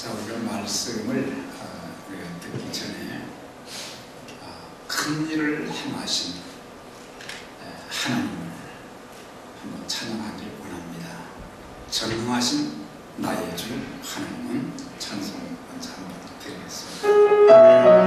자, 우리가 말씀을 우리가 듣기 전에 큰 일을 행하신 하나님을 한번 찬양하길 원합니다. 전능하신 나의 주 하나님은 찬송 먼저 한번 드리겠습니다.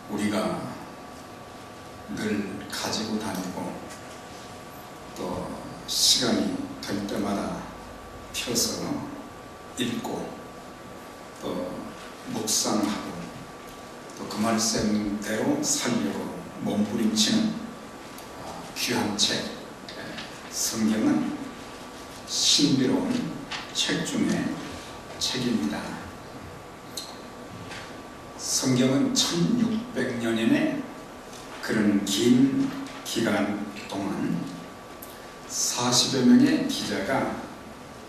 우리가 늘 가지고 다니고 또 시간이 될 때마다 펴서 읽고 또 묵상하고 또 그 말씀대로 살려고 몸부림치는 귀한 책 성경은 신비로운 책 중에 책입니다. 성경은 1600년의 그런 긴 기간 동안 40여 명의 기자가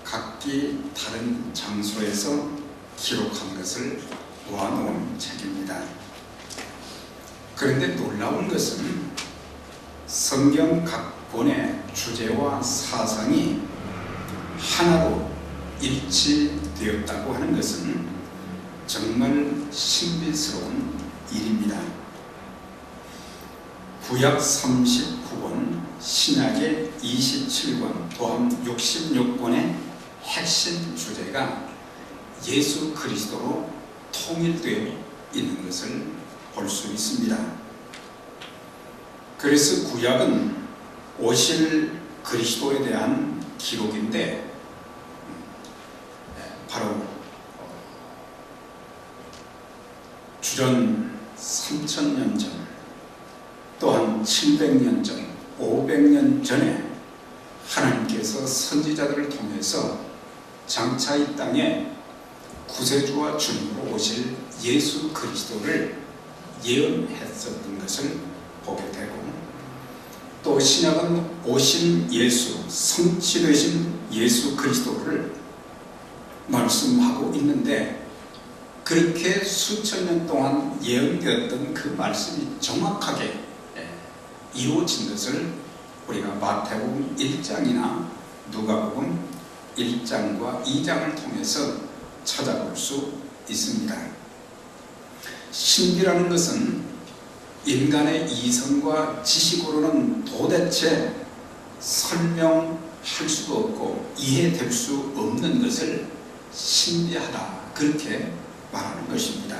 각기 다른 장소에서 기록한 것을 모아놓은 책입니다. 그런데 놀라운 것은 성경 각 권의 주제와 사상이 하나로 일치되었다고 하는 것은 정말 신비스러운 일입니다. 구약 39권, 신약의 27권, 또한 66권의 핵심 주제가 예수 그리스도로 통일되어 있는 것을 볼 수 있습니다. 그래서 구약은 오실 그리스도에 대한 기록인데 바로 주전 3000년 전, 또한 700년 전, 500년 전에 하나님께서 선지자들을 통해서 장차 이 땅에 구세주와 주님으로 오실 예수 그리스도를 예언했었던 것을 보게 되고, 또 신약은 오신 예수, 성취되신 예수 그리스도를 말씀하고 있는데, 그렇게 수천 년 동안 예언되었던 그 말씀이 정확하게 이루어진 것을 우리가 마태복음 1장이나 누가복음 1장과 2장을 통해서 찾아볼 수 있습니다. 신비라는 것은 인간의 이성과 지식으로는 도대체 설명할 수도 없고 이해될 수 없는 것을 신비하다, 그렇게 말하는 것입니다.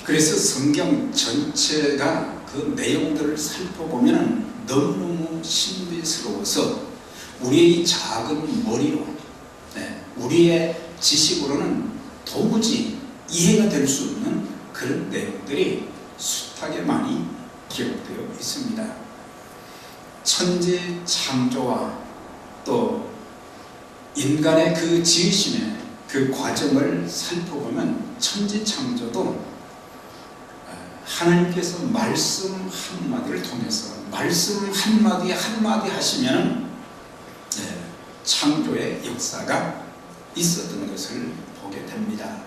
그래서 성경 전체가 그 내용들을 살펴보면 너무너무 신비스러워서 우리의 작은 머리로, 우리의 지식으로는 도무지 이해가 될 수 없는 그런 내용들이 숱하게 많이 기록되어 있습니다. 천지 창조와 또 인간의 그 지으심의 그 과정을 살펴보면 천지 창조도 하나님께서 말씀 한마디를 통해서 말씀 한마디 한마디 하시면 창조의 역사가 있었던 것을 보게 됩니다.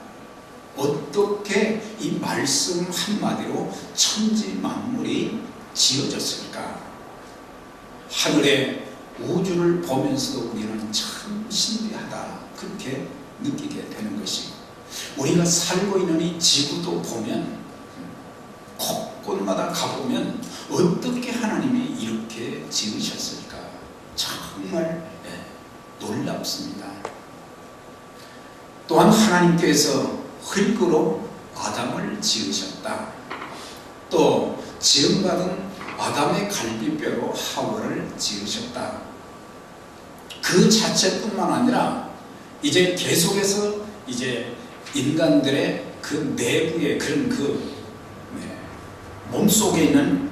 어떻게 이 말씀 한마디로 천지 만물이 지어졌을까? 하늘의 우주를 보면서도 우리는 참 신비하다, 그렇게 느끼게 되는 것이고, 우리가 살고 있는 이 지구도 보면 곳곳마다 가보면 어떻게 하나님이 이렇게 지으셨을까? 정말 놀랍습니다. 또한 하나님께서 흙으로 아담을 지으셨다. 또 지음받은 아담의 갈비뼈로 하와를 지으셨다. 그 자체뿐만 아니라 이제 계속해서 이제 인간들의 그 내부의 그런 몸속에 있는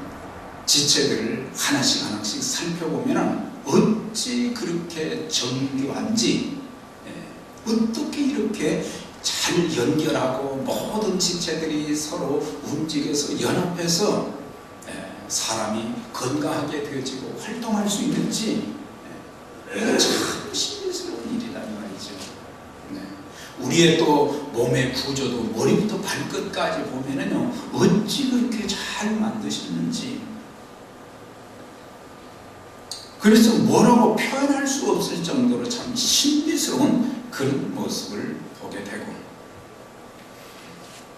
지체들을 하나씩 하나씩 살펴보면 어찌 그렇게 정교한지, 어떻게 이렇게 잘 연결하고 모든 지체들이 서로 움직여서 연합해서 사람이 건강하게 되어지고 활동할 수 있는지, 참 신비스러운 일이란 말이죠. 우리의 또 몸의 구조도 머리부터 발끝까지 보면은요, 어찌 그렇게 잘 만드셨는지, 그래서 뭐라고 표현할 수 없을 정도로 참 신비스러운 그런 모습을 보게 되고,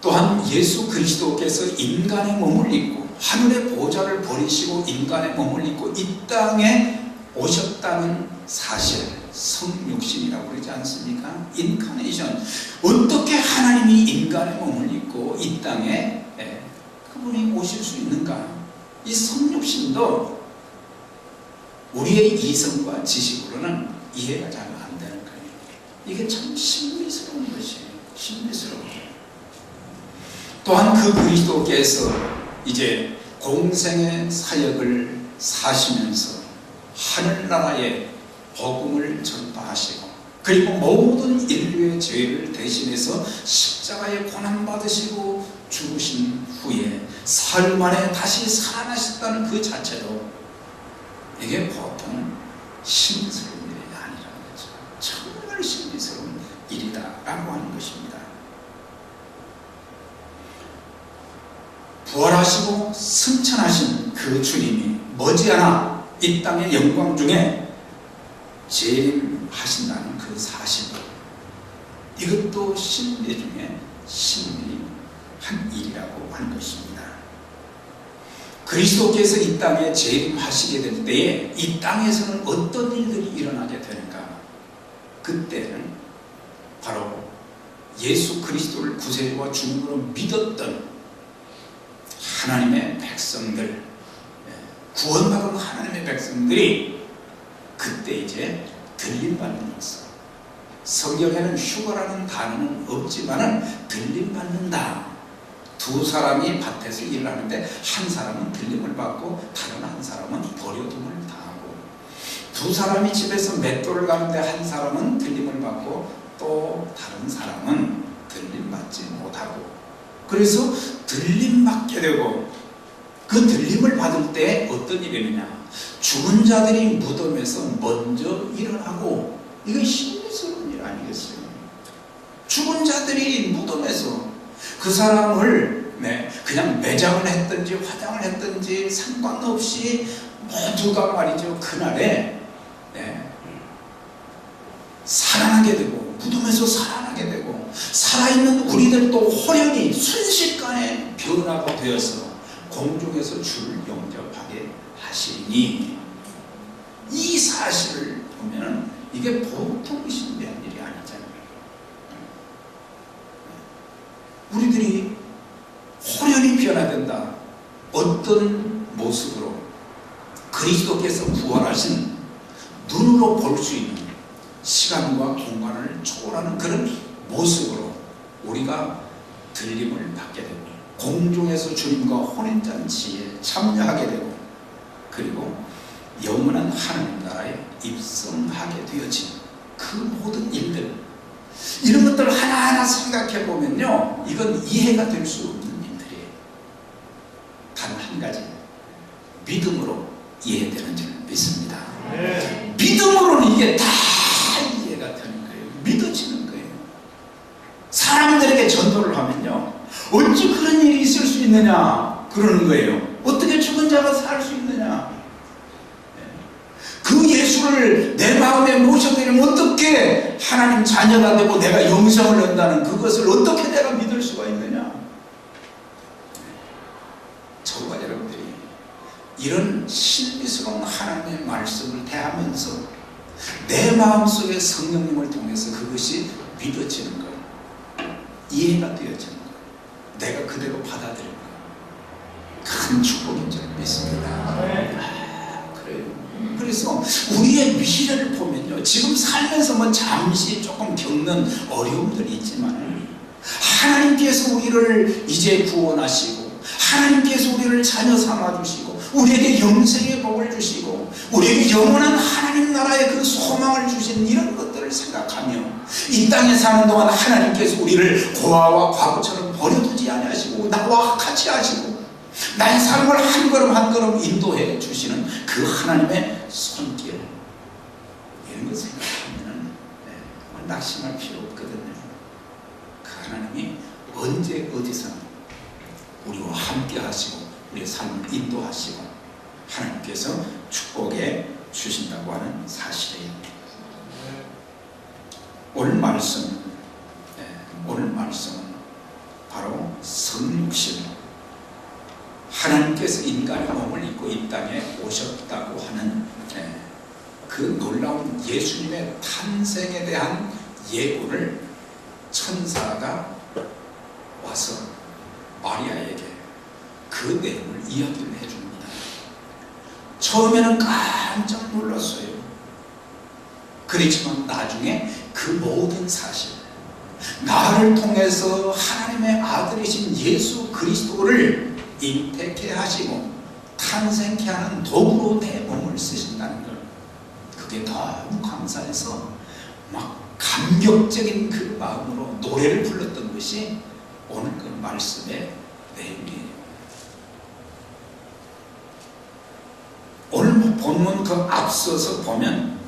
또한 예수 그리스도께서 인간의 몸을 입고 하늘의 보좌를 버리시고 인간의 몸을 입고 이 땅에 오셨다는 사실, 성육신이라고 그러지 않습니까? 인카네이션. 어떻게 하나님이 인간의 몸을 입고 이 땅에 그분이 오실 수 있는가? 이 성육신도 우리의 이성과 지식으로는 이해가 잘 안 되는 거예요. 이게 참 신비스러운 것이에요. 신비스러운 거예요. 또한 그 그리스도께서 이제 공생의 사역을 사시면서 하늘나라의 복음을 전파하시고, 그리고 모든 인류의 죄를 대신해서 십자가에 고난받으시고 죽으신 후에 사흘 만에 다시 살아나셨다는 그 자체로 이게 보통 신비스러운 일이 아니라는 거죠. 정말 신비스러운 일이다라고 하는 것입니다. 부활하시고 승천하신 그 주님이 머지않아 이 땅의 영광 중에 재림하신다는 그 사실, 이것도 신비 중에 신비한 일이라고 하는 것입니다. 그리스도께서 이 땅에 재림하시게 될 때에 이 땅에서는 어떤 일들이 일어나게 되는가? 그때는 바로 예수 그리스도를 구세주와 주님으로 믿었던 하나님의 백성들, 구원받은 하나님의 백성들이 그때 이제 들림받는 역사. 성경에는 휴거라는 단어는 없지만은 들림받는다. 두 사람이 밭에서 일을 하는데 한 사람은 들림을 받고 다른 한 사람은 버려둠을 당하고, 두 사람이 집에서 맷돌을 가는데 한 사람은 들림을 받고 또 다른 사람은 들림받지 못하고, 그래서 들림받게 되고, 그 들림을 받을 때 어떤 일이 있느냐? 죽은 자들이 무덤에서 먼저 일어나고, 이거 신비스러운 일 아니겠어요? 죽은 자들이 무덤에서 그 사람을 그냥 매장을 했든지 화장을 했든지 상관없이 모두가 말이죠, 그날에 살아나게 되고, 무덤에서 살아나게 되고, 살아있는 우리들도 호련히 순식간에 변화가 되어서 공중에서 주를 영접하게 하시니, 이 사실을 보면 이게 보통 신비한 일이 아니잖아요. 우리들이 호련히 변화된다. 어떤 모습으로? 그리스도께서 부활하신 눈으로 볼 수 있는 시간과 공간을 초월하는 그런 모습으로 우리가 들림을 받게 됩니다. 공중에서 주님과 혼인잔치에 참여하게 되고, 그리고 영원한 하나님 나라에 입성하게 되어진 그 모든 일들, 이런 것들을 하나하나 생각해 보면요, 이건 이해가 될 수 없는 일들이에요. 단 한 가지, 믿음으로 이해되는 줄 믿습니다. 믿음으로는 이게 다 교회에 전도를 하면요, 어찌 그런 일이 있을 수 있느냐 그러는 거예요. 어떻게 죽은 자가 살 수 있느냐. 그 예수를 내 마음에 모셔드리면 어떻게 하나님 자녀가 되고 내가 영생을 얻는다는 그것을 어떻게 내가 믿을 수가 있느냐. 저와 여러분들이 이런 신비스러운 하나님의 말씀을 대하면서 내 마음속에 성령님을 통해서 그것이 믿어지는 것, 이해가 되어지는 것, 내가 그대로 받아들이는 것, 큰 축복인 줄 믿습니다. 그래요. 그래서 우리의 미래를 보면요, 지금 살면서 잠시 조금 겪는 어려움들이 있지만 하나님께서 우리를 이제 구원하시고 하나님께서 우리를 자녀 삼아주시고 우리에게 영생의 복을 주시고 우리에게 영원한 하나님 나라의 그 소망을 주신 이런 것들을 생각하며 이 땅에 사는 동안 하나님께서 우리를 고아와 과부처럼 버려두지 아니하시고 나와 같이 하시고 나의 삶을 한 걸음 한 걸음 인도해 주시는 그 하나님의 손길, 이런 것 생각하면 낙심할 필요 없거든요. 그 하나님이 언제 어디서 우리와 함께 하시고 우리의 삶을 인도하시고 하나님께서 축복해 주신다고 하는 사실이에요. 오늘 말씀은 바로 성육신, 하나님께서 인간의 몸을 입고 이 땅에 오셨다고 하는 그 놀라운 예수님의 탄생에 대한 예고를 천사가 와서 마리아에게 그 내용을 이야기를 해줍니다. 처음에는 깜짝 놀랐어요. 그렇지만 나중에 그 모든 사실, 나를 통해서 하나님의 아들이신 예수 그리스도를 잉태케 하시고 탄생케 하는 도구로 내 몸을 쓰신다는 걸, 그게 너무 감사해서 막 감격적인 그 마음으로 노래를 불렀던 것이 오늘 그 말씀의 내용이에요. 오늘 본문 그 앞서서 보면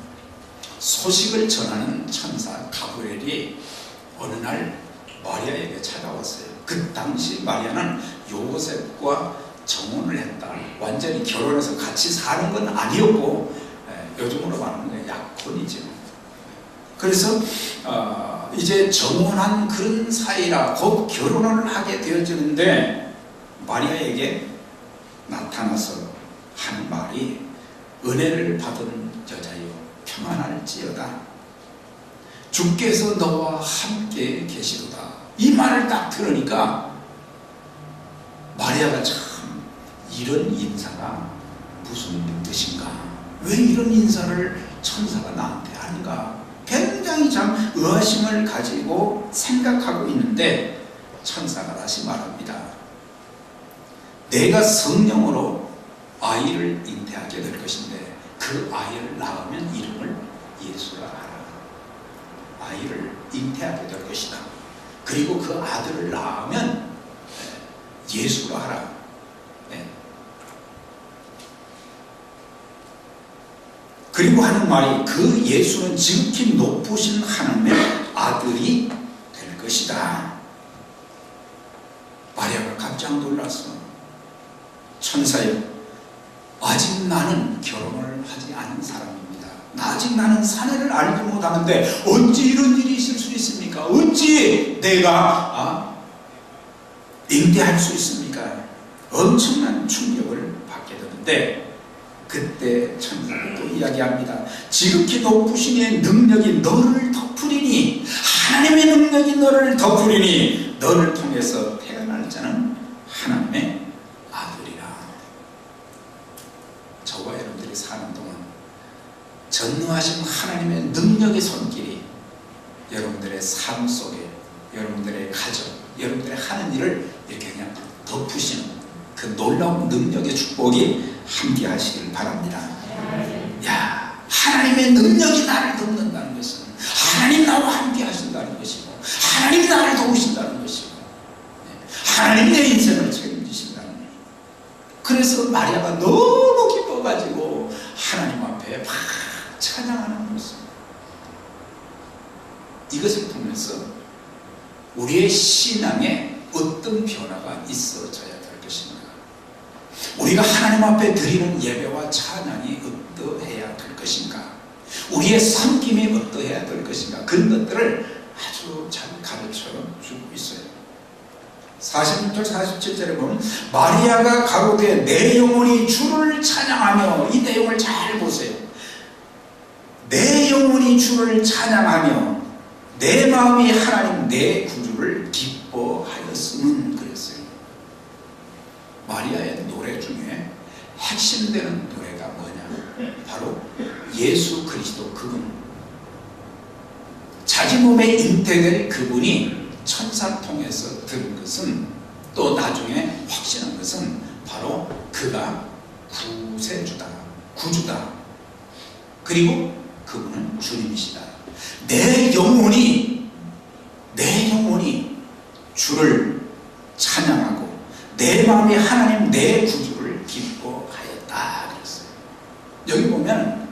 소식을 전하는 천사 가브리엘이 어느 날 마리아에게 찾아왔어요. 그 당시 마리아는 요셉과 정혼을 했다. 완전히 결혼해서 같이 사는 건 아니었고, 요즘으로 말하는 약혼이죠. 그래서 이제 정혼한 그런 사이라 곧 결혼을 하게 되어지는데 마리아에게 나타나서 하는 말이 은혜를 받은 여자여 평안할지어다. 주께서 너와 함께 계시도다. 이 말을 딱 들으니까 마리아가 참, 이런 인사가 무슨 뜻인가? 왜 이런 인사를 천사가 나한테 하는가? 굉장히 참 의아심을 가지고 생각하고 있는데 천사가 다시 말합니다. 내가 성령으로 아이를 잉태하게 될 것인데 그 아이를 낳으면 이름을 예수라 하라. 아이를 잉태하게 될 것이다. 그리고 그 아들을 낳으면 예수라 하라. 그리고 하는 말이 그 예수는 지극히 높으신 하나님의 아들이 될 것이다. 마리아가 깜짝 놀랐어. 천사여, 아직 나는 결혼을 하지 않은 사람입니다. 아직 나는 사내를 알지 못하는데 어찌 이런 일이 있을 수 있습니까? 어찌 내가 잉태할 수 있습니까? 엄청난 충격을 받게 되는데 그때 천사가 또 이야기합니다. 지극히 높으신 이의 능력이 너를 덮으리니, 하나님의 능력이 너를 덮으리니 너를 통해서 태어날 자는 하나님의 아들이라. 저와 여러분들이 사는 동안 전능하신 하나님의 능력의 손길이 여러분들의 삶 속에, 여러분들의 가정, 여러분들의 하는 일을 이렇게 그냥 덮으시는 그 놀라운 능력의 축복이 함께 하시길 바랍니다. 야, 하나님의 능력이 나를 돕는다는 것은 하나님 나와 함께 하신다는 것이고, 하나님 나를 도우신다는 것이고, 하나님 내 인생을 책임지신다는 것이고. 그래서 마리아가 너무 기뻐가지고 하나님 앞에 막 찬양하는 모습. 이것을 보면서 우리의 신앙에 어떤 변화가 있어져야 될 것인가? 우리가 하나님 앞에 드리는 예배와 찬양이 어떠해야 될 것인가? 우리의 섬김이 어떠해야 될 것인가? 그런 것들을 아주 잘 가르쳐주고 있어요. 46절 47절에 보면 마리아가 가로되 내 영혼이 주를 찬양하며, 이 내용을 잘 보세요. 내 영혼이 주를 찬양하며 내 마음이 하나님 내 구주를 기뻐하였음은 그랬어요. 마리아의 노래 중에 핵심되는 노래가 뭐냐? 바로 예수 그리스도 그분, 자기 몸에 잉태될 그분이 천사 통해서 들은 것은, 또 나중에 확신한 것은 바로 그가 구세주다, 구주다, 그리고 그분은 주님이시다. 내 영혼이 주를 찬양하고 내 마음이 하나님 내 구주를 기뻐하였다 그랬어요. 여기 보면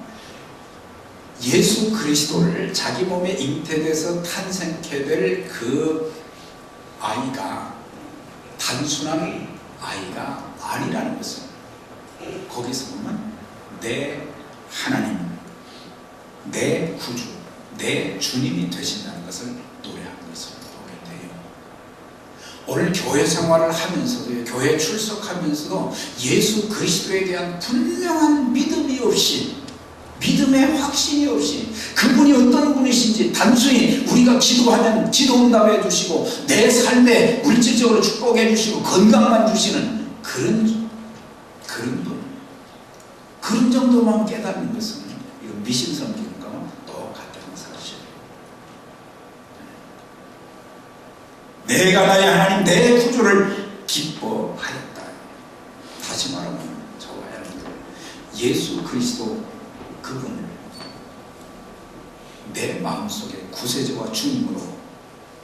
예수 그리스도를 자기 몸에 잉태돼서 탄생케 될 그 아이가 단순한 아이가 아니라는 것을 거기서 보면 내 하나님, 내 구주, 내 주님이 되신다는 것을 노래하는 것을 보게 돼요. 오늘 교회 생활을 하면서도, 교회 출석하면서도 예수 그리스도에 대한 분명한 믿음이 없이, 믿음의 확신이 없이, 그분이 어떤 분이신지 단순히 우리가 기도하면 기도 응답해 주시고 내 삶에 물질적으로 축복해 주시고 건강만 주시는 그런 분, 그런 정도만 깨닫는 것은 이거 미신 섬기는가 똑같다는 사실이에요. 내가 나의 하나님 내 구주를 기뻐하였다. 다시 말하면 저와 여러분들, 예수 그리스도 그분을 내 마음속에 구세주와 주님으로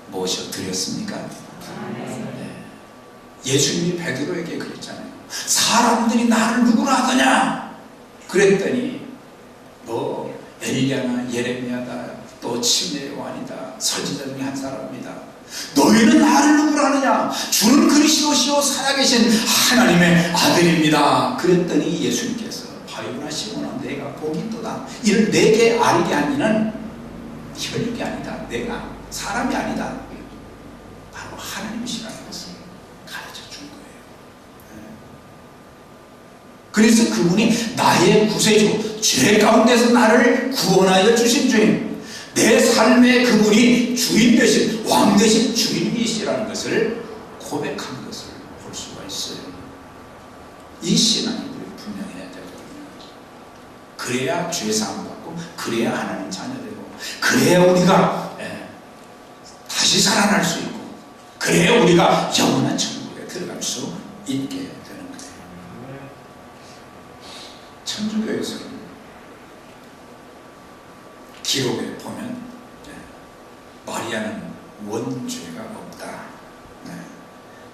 모셔드렸습니까? 네. 예수님이 베드로에게 그랬잖아요. 사람들이 나를 누구로 하더냐? 그랬더니 뭐 엘리야나 예레미야다, 또 침례 요한이다, 선지자 중에 한 사람이다. 너희는 나를 누구로 하느냐? 주는 그리스도시요 살아계신 하나님의 아들입니다. 그랬더니 예수님께서 바요나 시몬아 내가 복이 있도다. 이를 내게 알게 하니는 혈육이 아니다. 내가 사람이 아니다. 바로 하나님이시라는 것을 가르쳐 준 거예요. 그래서 그분이 나의 구세주, 죄 가운데서 나를 구원하여 주신 주님, 내 삶의 그분이 주인 되신, 왕 되신 주인이시라는 것을 고백한 것을 볼 수가 있어요. 이 신앙이 우리 분명해야 되거든요. 그래야 죄사함 받고, 그래야 하나님 자녀 되고, 그래야 우리가 다시 살아날 수 있고, 그래야 우리가 영원한 천국에 들어갈 수 있게 되는 거예요. 천주교에서는 기록에 보면 마리아는 원죄가 없다.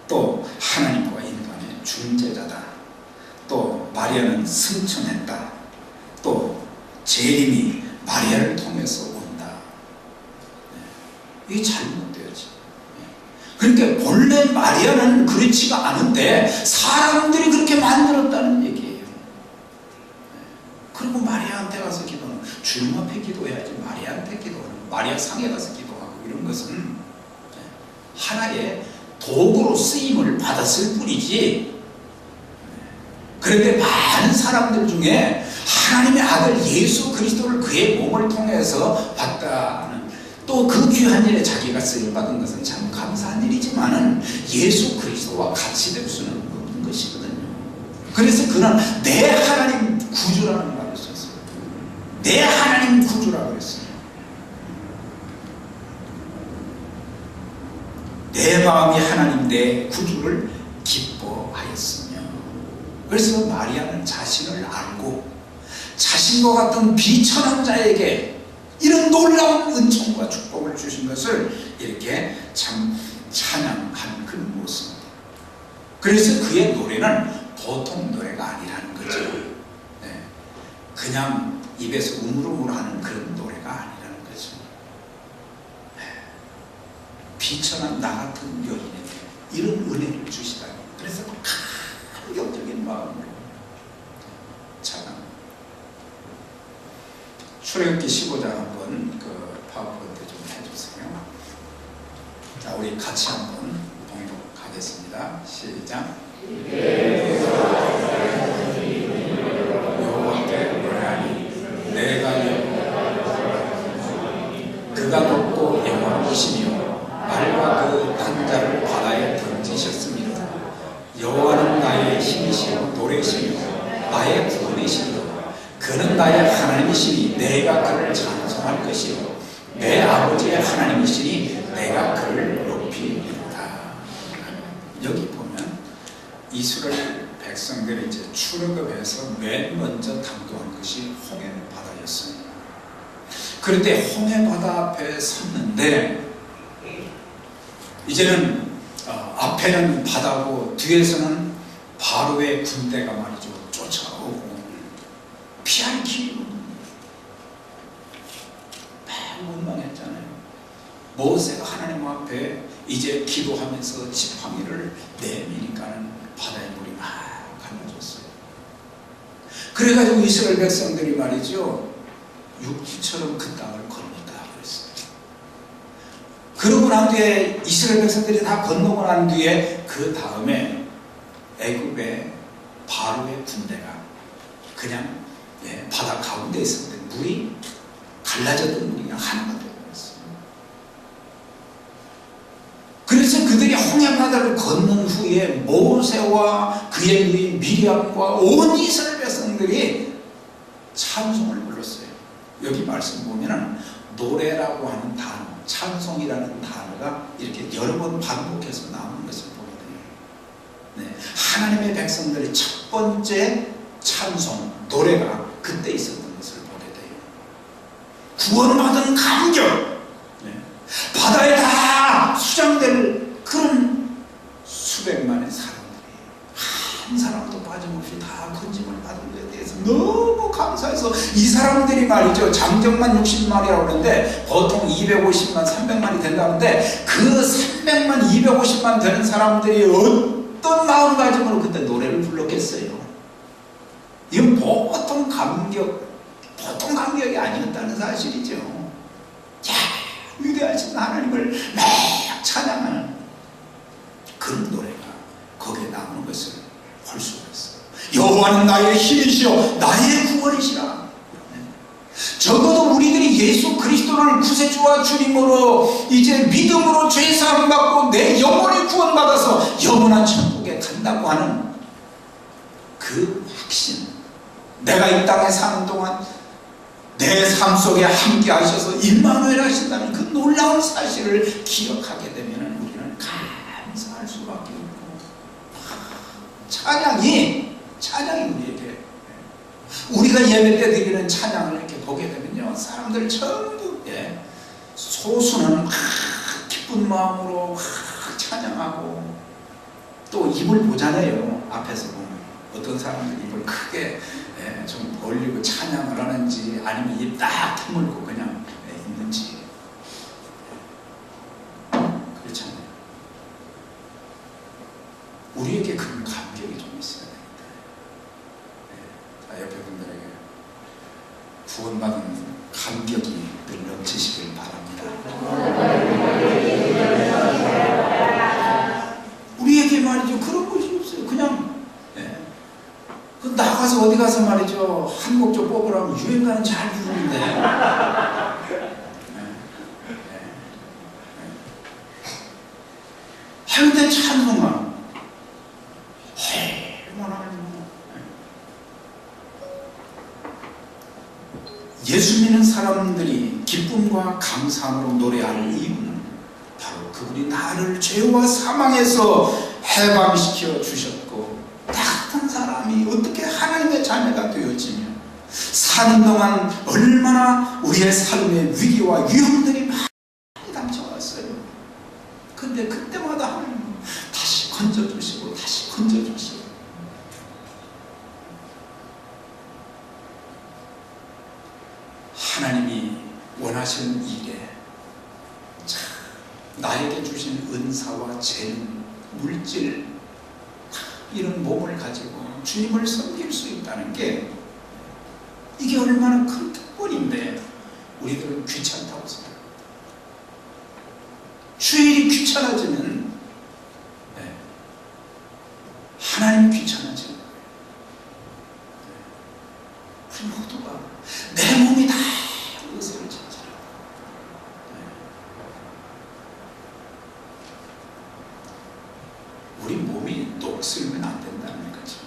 또 하나님과 인간의 중재자다. 또 마리아는 승천했다. 또 재림이 마리아를 통해서 온다. 이게 잘못되어지. 그러니까 본래 마리아는 그렇지가 않은데 사람들이 그렇게 만들었다는 얘기예요. 그리고 마리아한테 가서 기도는 주님 앞에 기도해야지 마리아한테 기도하는, 마리아 상에 가서 기도하고 이런 것은 하나의 도구로 쓰임을 받았을 뿐이지. 그런데 많은 사람들 중에 하나님의 아들 예수 그리스도를 그의 몸을 통해서 받다는, 또 그 귀한 일에 자기가 쓰임받은 것은 참 감사한 일이지만은 예수 그리스도와 같이 될 수는 없는 것이거든요. 그래서 그는 내 하나님 구주라는 말을 썼어요. 내 하나님 구주라고 했어요. 내 마음이 하나님 내 구주를 기뻐하였으며. 그래서 마리아는 자신을 알고 자신과 같은 비천한 자에게 이런 놀라운 은총과 축복을 주신 것을 이렇게 참 찬양한 그 모습. 그래서 그의 노래는 보통 노래가 아니라는 거죠. 네. 그냥 입에서 우물우물 하는 그런 노래가 아니라는 거죠. 네. 비천한 나 같은 여인에게 이런 은혜를 주시다니. 그래서 감격적인 마음으로 찬양. 출애굽기 15장 한번 그 파워포인트 좀 해주세요. 자, 우리 같이 한번 봉독하겠습니다. 시작. 여호와께 노래하니 내가 그가 높고 영원하시며 말과 그 탄자를 바다에 던지셨습니다. 여호와는 나의 힘이시요 노래시며 나의 구원이시며 그는 나의 하나님이시니 내가 그를 찬송할 것이요 내 아버지의 하나님이시니 내가 그를 높이리로다. 여기 보면 이스라엘 백성들이 이제 출애굽해서 맨 먼저 당도한 것이 홍해 바다였습니다. 그럴 때 홍해 바다 앞에 섰는데 이제는 앞에는 바다고 뒤에서는 바로의 군대가 말이죠 쫓아오고 피할 길이 없는 매우 원망했잖아요. 모세가 하나님 앞에 이제 기도하면서 지팡이를 내미니까는 바다의 물이 막 갈라졌어요. 그래가지고 이스라엘 백성들이 말이죠 육지처럼 그 땅을 건넜다 그랬어요. 그러고 난 뒤에 이스라엘 백성들이 다 건너고 난 뒤에 그 다음에 애굽의 바로의 군대가 그냥 바다 가운데 있었는데 물이 갈라졌던 물이 그냥 하나가 되어버렸어요. 그래서 그들이 홍해바다를 건넌 후에 모세와 그의 누인 미리암과 온 이스라엘 백성들이 찬송을 불렀어요. 여기 말씀 보면은 노래라고 하는 단어, 찬송이라는 단어가 이렇게 여러 번 반복해서 나오는 것을 보게 돼요. 네. 하나님의 백성들의 첫 번째 찬송, 노래가 그때 있었던 것을 보게 돼요. 구원받은 감격, 네. 바다에 다 수장될 그런 수백만의 사람들이 한 사람도 빠짐없이 다 건짐을 받은 것에 대해서 너무 감사해서 이 사람들이 말이죠 장정만 60만이라고 그러는데 보통 250만 300만이 된다는데 그 300만 250만 되는 사람들이 어떤 마음가짐으로 그때 노래를 불렀겠어요. 이건 보통 감격이 아니었다는 사실이죠. 야, 위대하신 하나님을 막 찬양하는 그런 노래가 거기에 나오는 것을 볼 수가 있어요. 여호와는 나의 힘이시여 나의 구원이시라. 적어도 우리들이 예수 그리스도를 구세주와 주님으로 이제 믿음으로 죄사함 받고 내 영혼이 구원받아서 영원한 천국에 간다고 하는 그 확신, 내가 이 땅에 사는 동안 내 삶 속에 함께 하셔서 임마누엘 하신다는 그 놀라운 사실을 기억하게 되면 우리는 감사할 수밖에 없고 찬양이 우리에게 우리가 예배 때 드리는 찬양을 이렇게 보게 되면요 사람들 전부 소수는 막 기쁜 마음으로 막 찬양하고 또 입을 보잖아요. 앞에서 보면 어떤 사람들이 입을 크게 좀 벌리고 찬양을 하는지 아니면 입 딱 다물고 그냥 있는지 그렇잖아요. 우리에게 그런 감격이 좀 있어야 됩니다. 자, 옆에 분들에게 구원받은 감격이 늘 넘치시길 바랍니다. 우리에게 말이죠 그런 것이 없어요. 그냥 나가서 어디 가서 말이죠 한 곡 좀 뽑으라면 유행가는 잘 부르는데 하는데 찬송만 예수 믿는 사람들이 기쁨과 감사함으로 노래하는 이유는 바로 그분이 나를 죄와 사망에서 해방시켜 주셨고 나 같은 사람이 어떻게 하나님의 자녀가 되어지며 사는 동안 얼마나 우리의 삶의 위기와 위험들이 많이 닥쳐왔어요. 근데 그때마다 하나님은 다시 건져주시고 다시 건져주시고 하나님이 원하시는 일에 참 나에게 주신 은사와 재능, 물질, 이런 몸을 가지고 주님을 섬길 수 있다는 게 이게 얼마나 큰 특권인데 우리들은 귀찮다고 생각합니다. 주일이 귀찮아지면 하나님 귀찮아지는 거예요. 우리 모두가 내 몸이 다 의사를 찾잖아요. 우리 몸이 녹슬면 안 된다는 거죠.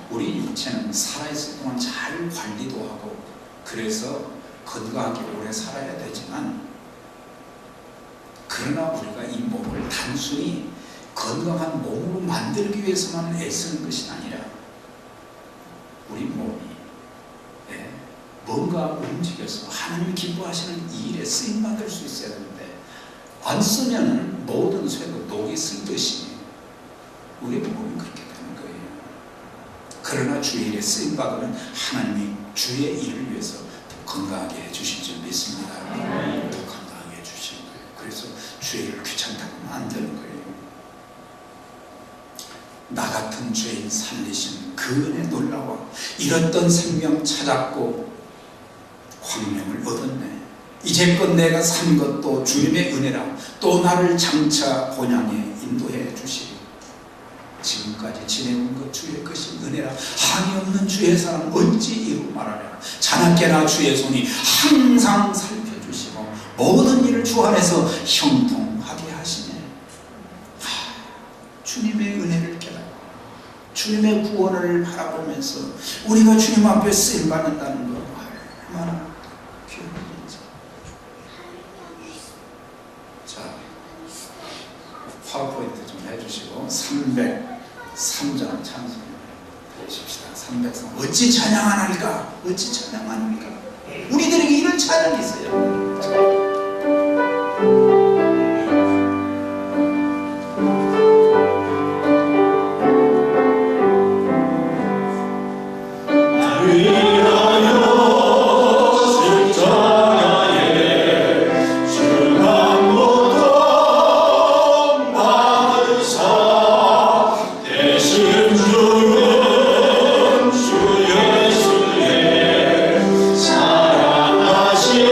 우리 육체는 살아있을 동안 잘 관리도 하고 그래서 건강하게 오래 살아야 되지만, 그러나 우리가 이 몸을 단순히 건강한 몸으로 만들기 위해서만 애쓰는 것이 아니라 우리 몸이 뭔가 움직여서 하나님이 기뻐하시는 이 일에 쓰임받을 수 있어야 되는데, 안 쓰면 모든 쇠도 녹이 슬듯이 우리 몸이 그렇게 되는 거예요. 그러나 주의 일에 쓰임받으면 하나님이 주의 일을 위해서 더 건강하게 해주실 줄 믿습니다. 더 건강하게 해주시는 거예요. 그래서 주의 일을 귀찮다고 안 되는 거예요. 나 같은 죄인 살리신 그 은혜 놀라워. 잃었던 생명 찾았고 광명을 얻었네. 이제껏 내가 산 것도 주님의 은혜라. 또 나를 장차 본향에 인도해 주시리. 지금까지 지내온 것 주의 것이 은혜라. 한이 없는 주의 사랑 어찌 이루 말하랴. 자나깨나 주의 손이 항상 살펴주시고 모든 일을 주 안에서 형통하게 하시네. 주님의 은혜를 깨닫고 주님의 구원을 바라보면서 우리가 주님 앞에 쓰임받는다는 것 얼마나 귀한 일인지. 자, 파워포인트 좀 해주시고 303장 찬송 해주십시다. 303. 어찌 찬양하나이까? 어찌 찬양하나이까? 우리들에게 이런 찬양이 있어요. 사랑하신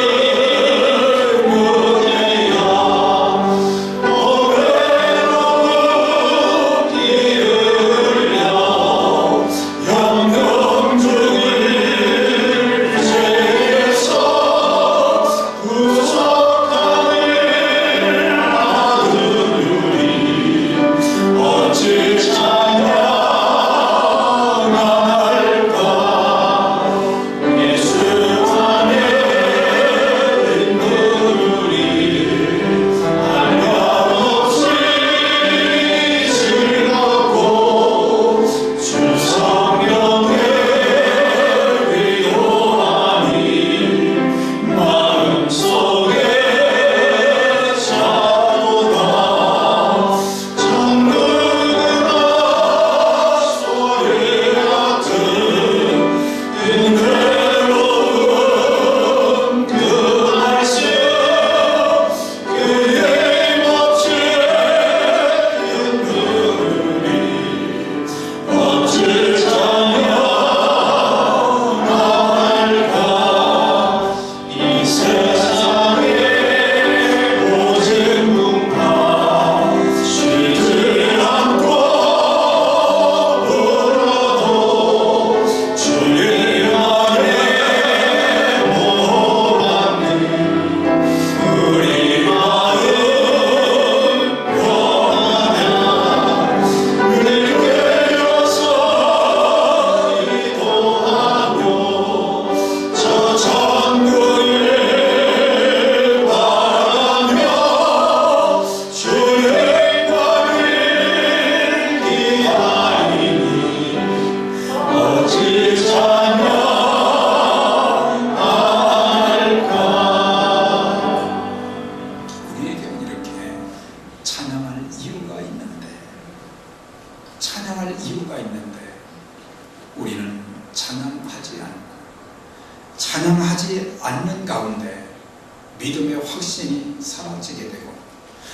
믿음의 확신이 사라지게 되고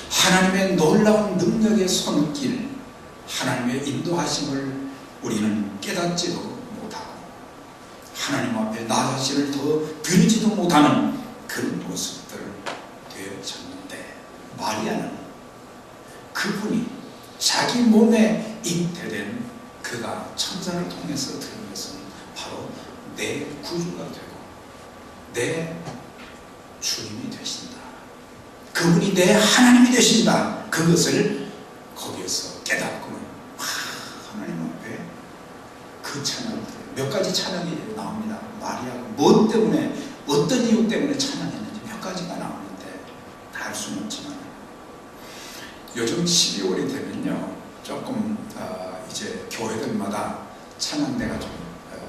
하나님의 놀라운 능력의 손길, 하나님의 인도하심을 우리는 깨닫지도 못하고 하나님 앞에 나 자신을 더 드리지도 못하는 그런 모습들 되어졌는데, 마리아는 그분이 자기 몸에 잉태된 그가 천사를 통해서 들은 것은 바로 내 구주가 되고 내 주님이 되신다, 그분이 내 하나님이 되신다, 그것을 거기에서 깨닫고는 하나님 앞에 그 찬양, 몇 가지 찬양이 나옵니다. 마리아가 뭐 때문에, 어떤 이유 때문에 찬양했는지 몇 가지가 나오는데 다 알 수는 없지만, 요즘 12월이 되면요 조금 이제 교회들마다 찬양대가 좀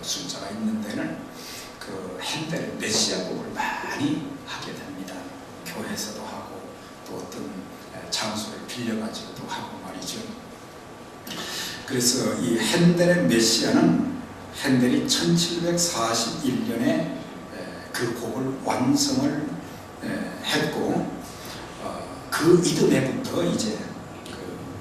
숫자가 있는 데는 그 핸델의 메시아 곡을 많이 하게 됩니다. 교회에서도 하고 또 어떤 장소를 빌려가지고도 하고 말이죠. 그래서 이 핸델의 메시아는 핸델이 1741년에 그 곡을 완성을 했고, 그 이듬해부터 이제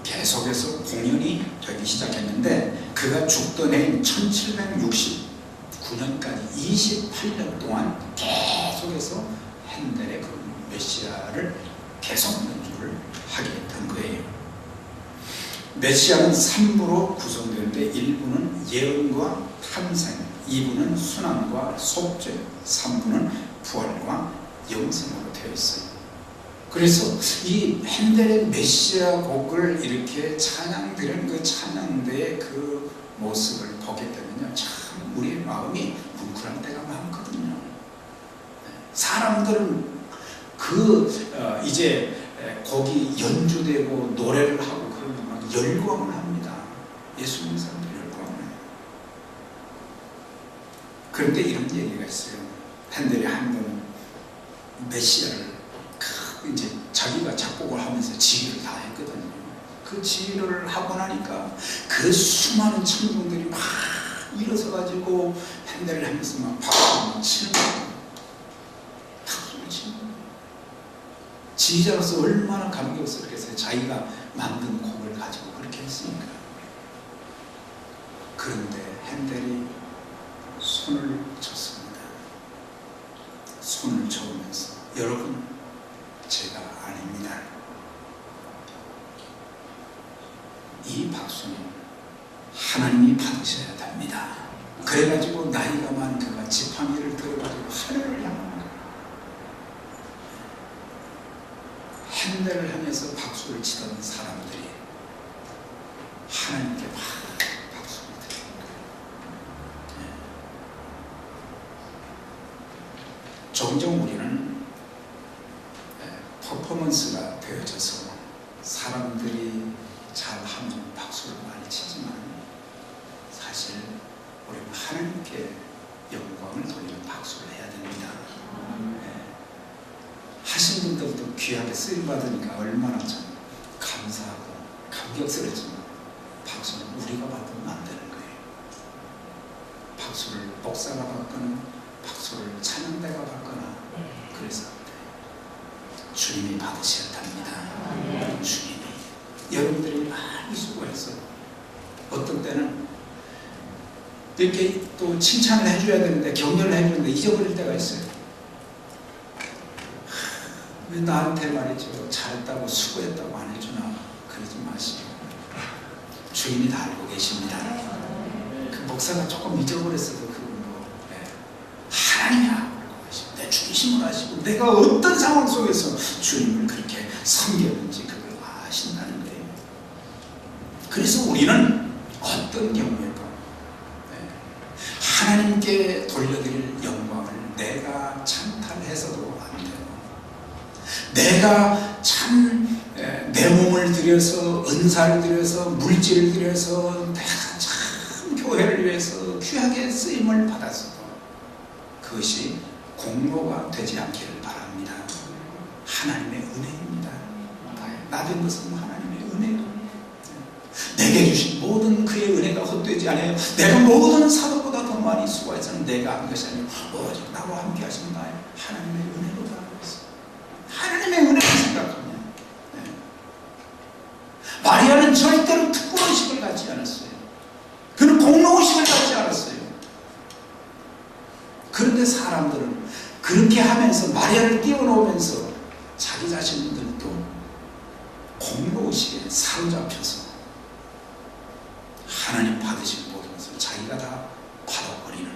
계속해서 공연이 되기 시작했는데, 그가 죽던 해인 1769년까지 28년 동안 계속해서 핸델의 그 메시아를 계속 연주를 하게 된 거예요. 메시아는 3부로 구성되는데 1부는 예언과 탄생, 2부는 순환과 속죄, 3부는 부활과 영생으로 되어 있어요. 그래서 이 핸델의 메시아 곡을 이렇게 찬양드리는 그 찬양대의 그 모습을 보게 되면요, 참 우리의 마음이 뭉클할 때가 많거든요. 사람들은 이제 곡이 연주되고 노래를 하고 그러면 막 열광을 합니다. 예수 믿는 사람들 열광을 해요. 그런데 이런 얘기가 있어요. 핸델이 한 번 메시아를 이제 자기가 작곡을 하면서 지휘를 다 했거든요. 그 지휘를 하고 나니까 그 수많은 청중들이 막 일어서 가지고 핸델을 하면서 막 박수를 치는 거예요. 박수를 치는 거예요. 지휘자로서 얼마나 감격스럽겠어요. 자기가 만든 곡을 가지고 그렇게 했으니까. 그런데 핸델이 손을 쳤습니다. 손을 쳐오면서, 여러분, 제가 아닙니다. 이 박수는 하나님이 받으셔야 됩니다. 그래가지고 나이가 많은 그가 지팡이를 들어가지고 하늘을 향합니다. 핸델을 향해서 박수를 치던 사람들이 하나님께 막 박수를 드리는 거예요. 종종 우리는 퍼포먼스가 되어져서 사람들이 잘하면 박수를 많이 치지만, 사실 우리는 하나님께 영광을 돌리는 박수를 해야 됩니다. 하신 분들도 귀하게 쓰임받으니까 얼마나 참 감사하고 감격스럽지만, 박수는 우리가 받으면 안 되는 거예요. 박수를 목사가 받거나 박수를 찬양대가 받거나 그래서 주님이 받으셔야 합니다. 주님이. 여러분들이 많이 수고해서 어떤 때는 이렇게 또 칭찬을 해줘야 되는데, 격려를 해주는데 잊어버릴 때가 있어요. 왜 나한테 말이죠, 잘했다고 수고했다고 안 해주나. 그러지 마시고 주님이 다 알고 계십니다. 그 목사가 조금 잊어버렸어도 그분도 하나님이 알고 계십니다. 내 중심을 아시고 내가 어떤 상황 속에서 주님을 그렇게 섬겼는지 그걸 아신다는 거예요. 그래서 우리는 어떤 경우에도 하나님께 돌려드릴 영광을 내가 찬탈해서도 안 되고, 내가 참 내 몸을 들여서, 은사를 들여서, 물질을 들여서 내가 참 교회를 위해서 귀하게 쓰임을 받았어도 그것이 공로가 되지 않기를 바랍니다. 하나님의 은혜입니다. 나된 것은 하나님의 은혜예요. 내게 주신 모든 그의 은혜가 헛되지 않아요. 내가 모든 사도보다 더 많이 수고해서는 내가 한 것이 아니고 오직 나와 함께 하신 나의 하나님의 은혜로 하는 것입니다. 그렇게 하면서 마리아를 띄워놓으면서 자기 자신들도 공로의식에 사로잡혀서 하나님 받으신 모든 것을 자기가 다 받아버리는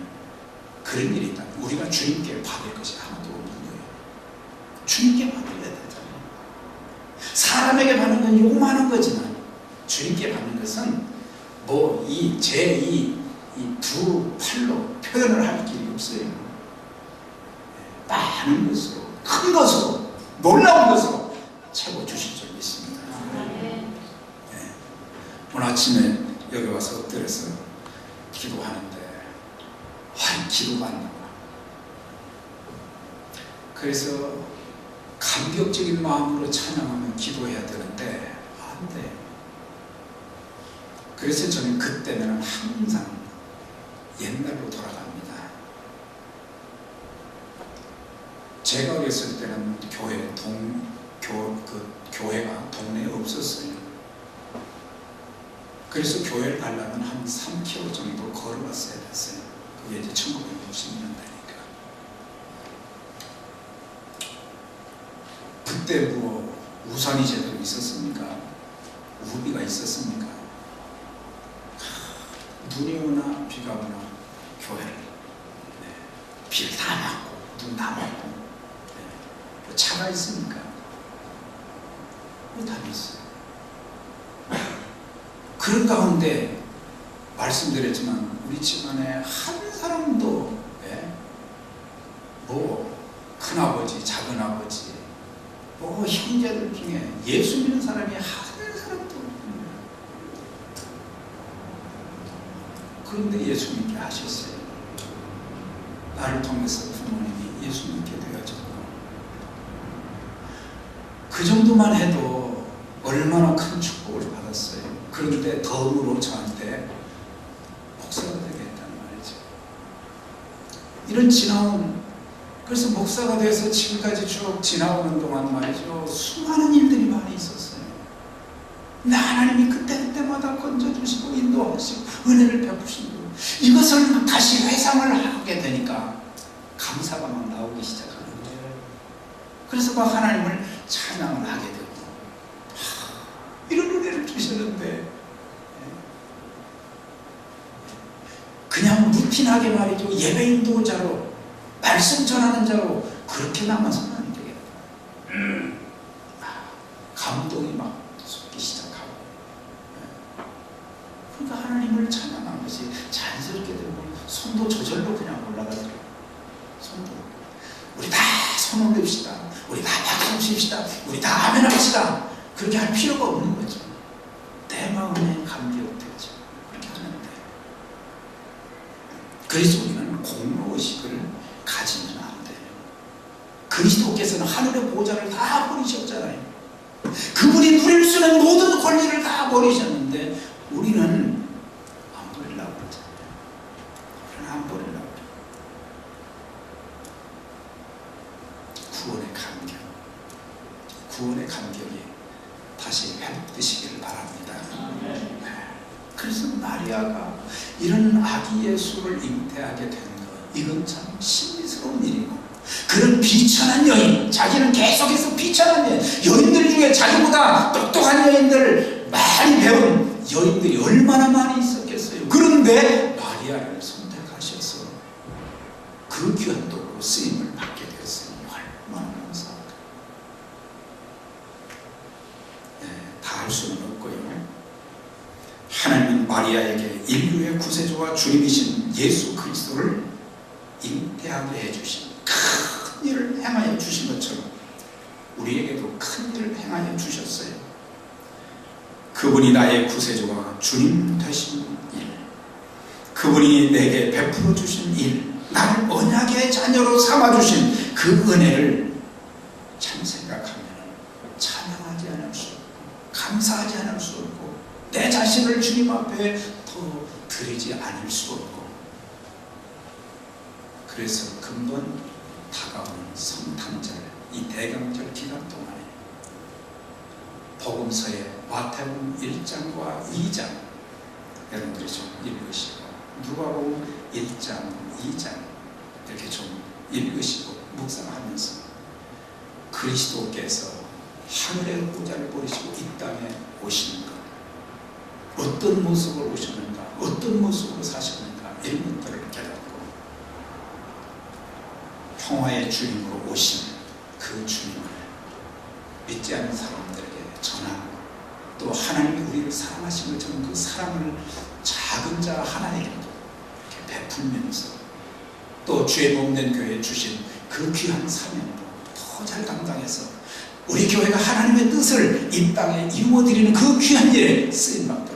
그런 일이 있다면 우리가 주님께 받을 것이 하나도 없는 거예요. 주님께 받아야 되잖아요. 사람에게 받는 건 요만한 거지만 주님께 받는 것은 뭐 이 두 팔로 표현을 할 길이 없어요. 많은 것으로, 큰 것으로, 놀라운 것으로 채워 주실 줄 믿습니다. 네. 오늘 아침에 여기 와서 엎드려서 기도하는데 기도가 안 나와. 그래서 감격적인 마음으로 찬양하며 기도해야 되는데 안 돼. 그래서 저는 그때는 항상 옛날로 돌아갑니다. 제가 어렸을 때는 교회가 동네에 없었어요. 그래서 교회를 가려면 한 3km 정도 걸어갔어야 됐어요. 그게 이제 1960년대니까. 그때 뭐 우산이 제대로 있었습니까? 우비가 있었습니까? 눈이 오나 비가 오나 교회를 비를 다 맞고 눈 다 맞고 뭐 차가 있습니까? 왜 다녔어요? 그런 가운데 말씀드렸지만 우리 집안에 한 사람도 뭐 큰아버지, 작은아버지, 뭐 형제들 중에 예수 믿는 사람이 한 사람도 없습니다. 그런데 예수 믿게 하셨어요. 나를 통해서 부모님이 예수 믿게 되어졌고, 그 정도만 해도 얼마나 큰 축복을 받았어요. 그런데 덤으로 저한테 목사가 되겠다는 말이죠. 이런 지나온, 그래서 목사가 돼서 지금까지 쭉 지나오는 동안 말이죠, 수많은 일들이 많이 있었어요. 근데 하나님이 그때마다 건져주시고 인도하시고 은혜를 베푸시고, 이것을 다시 회상을 하게 되니까 감사가 막 나오기 시작하는 거예요. 그래서 막 하나님을 찬양을 하게 되고, 이런 은혜를 주셨는데 그냥 루틴하게 말이죠, 예배 인도자로 말씀 전하는 자로 그렇게 남아서는 안 되겠다. 감동이 막 솟기 시작하고, 그러니까 하나님을 찬양한 것이 자연스럽게 되고, 손도 저절로 그냥 올라가더라고요. 손도 우리 다 손 올립시다, 우리 다 박수 칩시다, 우리 다 아멘 합시다, 그렇게 할 필요가 없는 거죠. 내 마음에 감격되죠. 그렇게 하는데, 그래서 우리는 공로의식을 가지면 안 돼요. 그리스도께서는 하늘의 보좌를 다 버리셨잖아요. 그분이 누릴 수 있는 모든 권리를 다 버리셨는데 우리는 안 버리려고 그러잖아요. 우리는 안 버리려고 그래요. 구원의 감격이 다시 회복되시기를 바랍니다. 그래서 마리아가 이런 아기 예수를 잉태하게 된 것, 이건 참 신비스러운 일이고, 그런 비천한 여인, 자기는 계속해서 비천한 여인들 중에 자기보다 똑똑한 여인들, 많이 배운 여인들이 얼마나 많이 있었겠어요. 그런데 마리아를 선택하셔서 그 귀한 도구로 쓰임을 받게 되었으니 얼마나 감사합니다. 다 할 수는 없고요. 하나님은 마리아에게 인류의 구세주와 주님이신 예수 그리스도를 잉태하게 해주신 큰 일을 행하여 주신 것처럼 우리에게도 큰 일을 행하여 주셨어요. 그분이 나의 구세주와 주님 되신 일, 그분이 내게 베풀어 주신 일, 나를 언약의 자녀로 삼아주신 그 은혜를 참 생각하면 찬양하지 않을 수 없고, 감사하지 않을 수 없고, 내 자신을 주님 앞에 더 드리지 않을 수 없고, 그래서 근본 다가오는 성탄절, 이 대강절 기간 동안에 복음서의 마태복음 1장과 2장 여러분들이 좀 읽으시고, 누가복음 1장, 2장 이렇게 좀 읽으시고, 묵상하면서 그리스도께서 하늘의 보좌를 버리시고 이 땅에 오시는 것, 어떤 모습으로 오셨는가, 어떤 모습으로 사셨는가, 이런 것들을 깨닫고 평화의 주님으로 오신 그 주님을 믿지 않는 사람들에게 전하고, 또 하나님이 우리를 사랑하신 것처럼 그 사랑을 작은 자 하나에게도 이렇게 베풀면서 또 주의 몸된 교회에 주신 그 귀한 사명도 더 잘 감당해서 우리 교회가 하나님의 뜻을 이 땅에 이루어드리는 그 귀한 일에 쓰임받도록